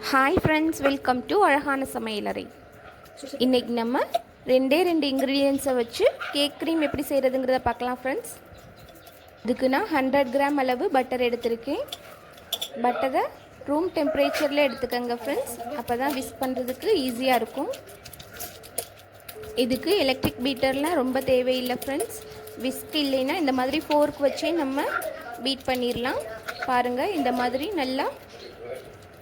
Hi friends, welcome to அழகான சமையலறை. இன்றைக்கி நம்ம ரெண்டு இன்க்ரீடியன்ஸை வச்சு கேக் க்ரீம் எப்படி செய்கிறதுங்கிறத பார்க்கலாம் ஃப்ரெண்ட்ஸ். இதுக்கு நான் 100 கிராம் அளவு பட்டர் எடுத்திருக்கேன். பட்டரை ரூம் டெம்பரேச்சரில் எடுத்துக்கோங்க ஃப்ரெண்ட்ஸ், அப்போ தான் விஸ்க் பண்ணுறதுக்கு ஈஸியாக இருக்கும். இதுக்கு எலக்ட்ரிக் பீட்டர்லாம் ரொம்ப தேவையில்லை ஃப்ரெண்ட்ஸ். விஸ்க் இல்லைன்னா இந்த மாதிரி ஃபோர்க் வச்சே நம்ம பீட் பண்ணிடலாம். பாருங்கள், இந்த மாதிரி நல்லா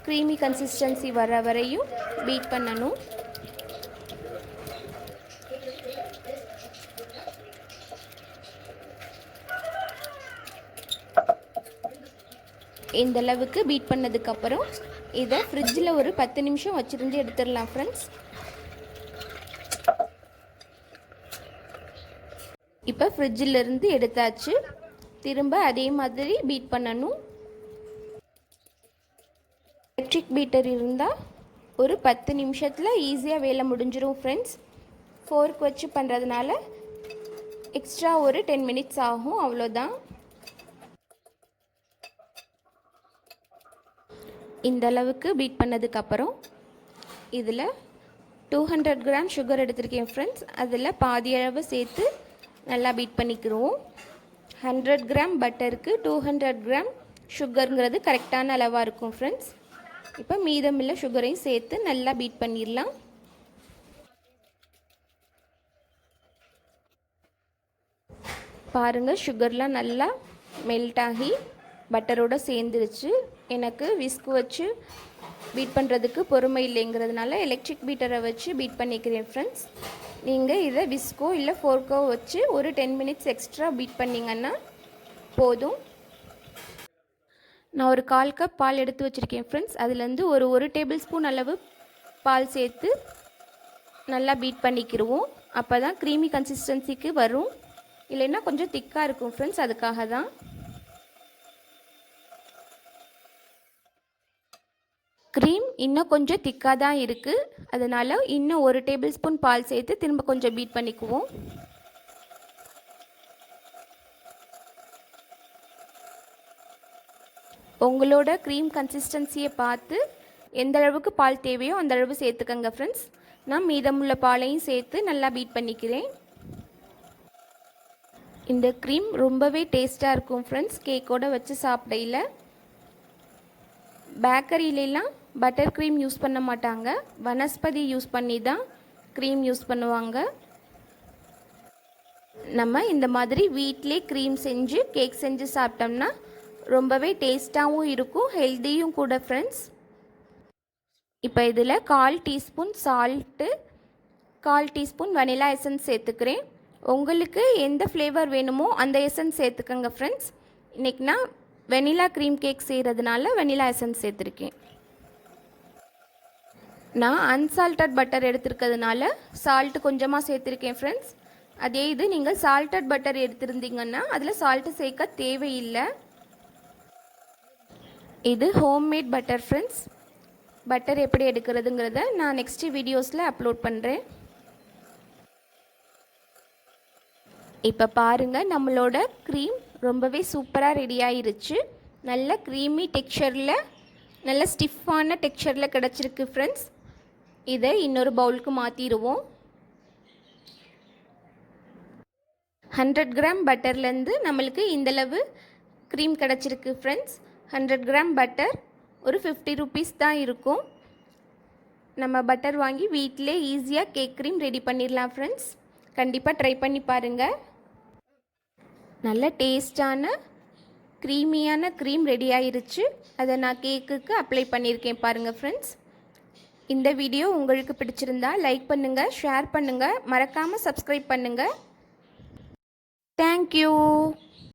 க்ரீமி கன்சிஸ்டன்சி வர வரையும் பீட் பண்ணணும். இந்த அளவுக்கு பீட் பண்ணதுக்கப்புறம் இதை ஃப்ரிட்ஜில் ஒரு 10 நிமிஷம் வச்சுருந்து எடுத்துடலாம் ஃப்ரெண்ட்ஸ். இப்போ ஃப்ரிட்ஜிலிருந்து எடுத்தாச்சு. திரும்ப அதே மாதிரி பீட் பண்ணணும். எலக்ட்ரிக் பீட்டர் இருந்தால் ஒரு 10 நிமிஷத்தில் ஈஸியாக வேலை முடிஞ்சிடும் ஃப்ரெண்ட்ஸ். ஃபோர்க் வச்சு பண்ணுறதுனால எக்ஸ்ட்ரா ஒரு 10 மினிட்ஸ் ஆகும், அவ்வளோதான். இந்த அளவுக்கு பீட் பண்ணதுக்கப்புறம் இதில் 200 கிராம் சுகர் எடுத்திருக்கேன் ஃப்ரெண்ட்ஸ். அதில் பாதி அளவு சேர்த்து நல்லா பீட் பண்ணிக்கிறோம். 100 கிராம் பட்டருக்கு 200 கிராம் சுகருங்கிறது கரெக்டான அளவாக இருக்கும் ஃப்ரெண்ட்ஸ். இப்போ மீதமுள்ள சுகரையும் சேர்த்து நல்லா பீட் பண்ணிடலாம். பாருங்கள், சுகர்லாம் நல்லா மெல்ட் ஆகி பட்டரோடு சேர்ந்துருச்சு. எனக்கு விஸ்க் வச்சு பீட் பண்ணுறதுக்கு பொறுமை இல்லைங்கிறதுனால எலக்ட்ரிக் பீட்டரை வச்சு பீட் பண்ணிக்கிறேன் ஃப்ரெண்ட்ஸ். நீங்கள் இதை விஸ்கோ இல்லை ஃபோர்க்கோ வச்சு ஒரு 10 மினிட்ஸ் எக்ஸ்ட்ரா பீட் பண்ணிங்கன்னா போதும். நான் ஒரு 1/4 கப் பால் எடுத்து வச்சுருக்கேன் ஃப்ரெண்ட்ஸ். அதுலேருந்து ஒரு டேபிள் ஸ்பூன் அளவு பால் சேர்த்து நல்லா பீட் பண்ணிக்கிடுவோம். அப்போ தான் க்ரீமி கன்சிஸ்டன்சிக்கு வரும், இல்லைன்னா கொஞ்சம் திக்காக இருக்கும் ஃப்ரெண்ட்ஸ், அதுக்காக தான். க்ரீம் இன்னும் கொஞ்சம் திக்காக தான் இருக்குது, அதனால் இன்னும் 1 டேபிள் ஸ்பூன் பால் சேர்த்து திரும்ப கொஞ்சம் பீட் பண்ணிக்குவோம். உங்களோட க்ரீம் கன்சிஸ்டன்சியை பார்த்து எந்த அளவுக்கு பால் தேவையோ அந்த அளவு சேர்த்துக்கங்க ஃப்ரெண்ட்ஸ். நான் மீதமுள்ள பாலையும் சேர்த்து நல்லா பீட் பண்ணிக்கிறேன். இந்த க்ரீம் ரொம்பவே டேஸ்ட்டாக இருக்கும் ஃப்ரெண்ட்ஸ், கேக்கோடு வச்சு சாப்பிடையில். பேக்கரியிலலாம் பட்டர் க்ரீம் யூஸ் பண்ண மாட்டாங்க, வனஸ்பதி யூஸ் பண்ணி தான் க்ரீம் யூஸ் பண்ணுவாங்க. நம்ம இந்த மாதிரி வீட்டிலே க்ரீம் செஞ்சு கேக் செஞ்சு சாப்பிட்டோம்னா ரொம்பவே டேஸ்ட்டாகவும் இருக்கும், ஹெல்த்தியும் கூட ஃப்ரெண்ட்ஸ். இப்போ இதில் 1/4 teaspoon salt, 1/4 teaspoon vanilla essence சேர்த்துக்கிறேன். உங்களுக்கு எந்த ஃப்ளேவர் வேணுமோ அந்த எசன்ஸ் சேர்த்துக்கங்க ஃப்ரெண்ட்ஸ். இன்றைக்கி நான் வெனிலா க்ரீம் கேக் செய்கிறதுனால வெனிலா எசன்ஸ் சேர்த்துருக்கேன். நான் அன்சால்ட்டட் பட்டர் எடுத்துருக்கிறதுனால சால்ட்டு கொஞ்சமாக சேர்த்துருக்கேன் ஃப்ரெண்ட்ஸ். அதே இது நீங்கள் சால்ட்டட் பட்டர் எடுத்துருந்தீங்கன்னா அதில் சால்ட்டு சேர்க்க தேவையில்லை. இது ஹோம்மேட் பட்டர் ஃப்ரெண்ட்ஸ். பட்டர் எப்படி எடுக்கிறதுங்கிறத நான் நெக்ஸ்ட் வீடியோஸில் அப்லோட் பண்ணுறேன். இப்போ பாருங்கள், நம்மளோட க்ரீம் ரொம்பவே சூப்பராக ரெடி ஆயிருச்சு. நல்ல க்ரீமி டெக்ஸ்சரில், நல்ல ஸ்டிஃபான டெக்ஸ்சரில் கிடச்சிருக்கு ஃப்ரெண்ட்ஸ். இதை இன்னொரு பவுலுக்கு மாற்றிடுவோம். 100 கிராம் பட்டர்லேருந்து நம்மளுக்கு இந்தளவு க்ரீம் கிடச்சிருக்கு ஃப்ரெண்ட்ஸ். 100 கிராம் பட்டர் ஒரு 50 ருபீஸ் தான் இருக்கும். நம்ம பட்டர் வாங்கி வீட்டிலே ஈஸியாக கேக் க்ரீம் ரெடி பண்ணிடலாம் ஃப்ரெண்ட்ஸ். கண்டிப்பாக ட்ரை பண்ணி பாருங்கள். நல்ல டேஸ்டான க்ரீமியான க்ரீம் ரெடி ஆயிருச்சு. அதை நான் கேக்குக்கு அப்ளை பண்ணியிருக்கேன் பாருங்கள் ஃப்ரெண்ட்ஸ். இந்த வீடியோ உங்களுக்கு பிடிச்சிருந்தா லைக் பண்ணுங்கள், ஷேர் பண்ணுங்கள், மறக்காமல் சப்ஸ்கிரைப் பண்ணுங்கள். தேங்க்யூ.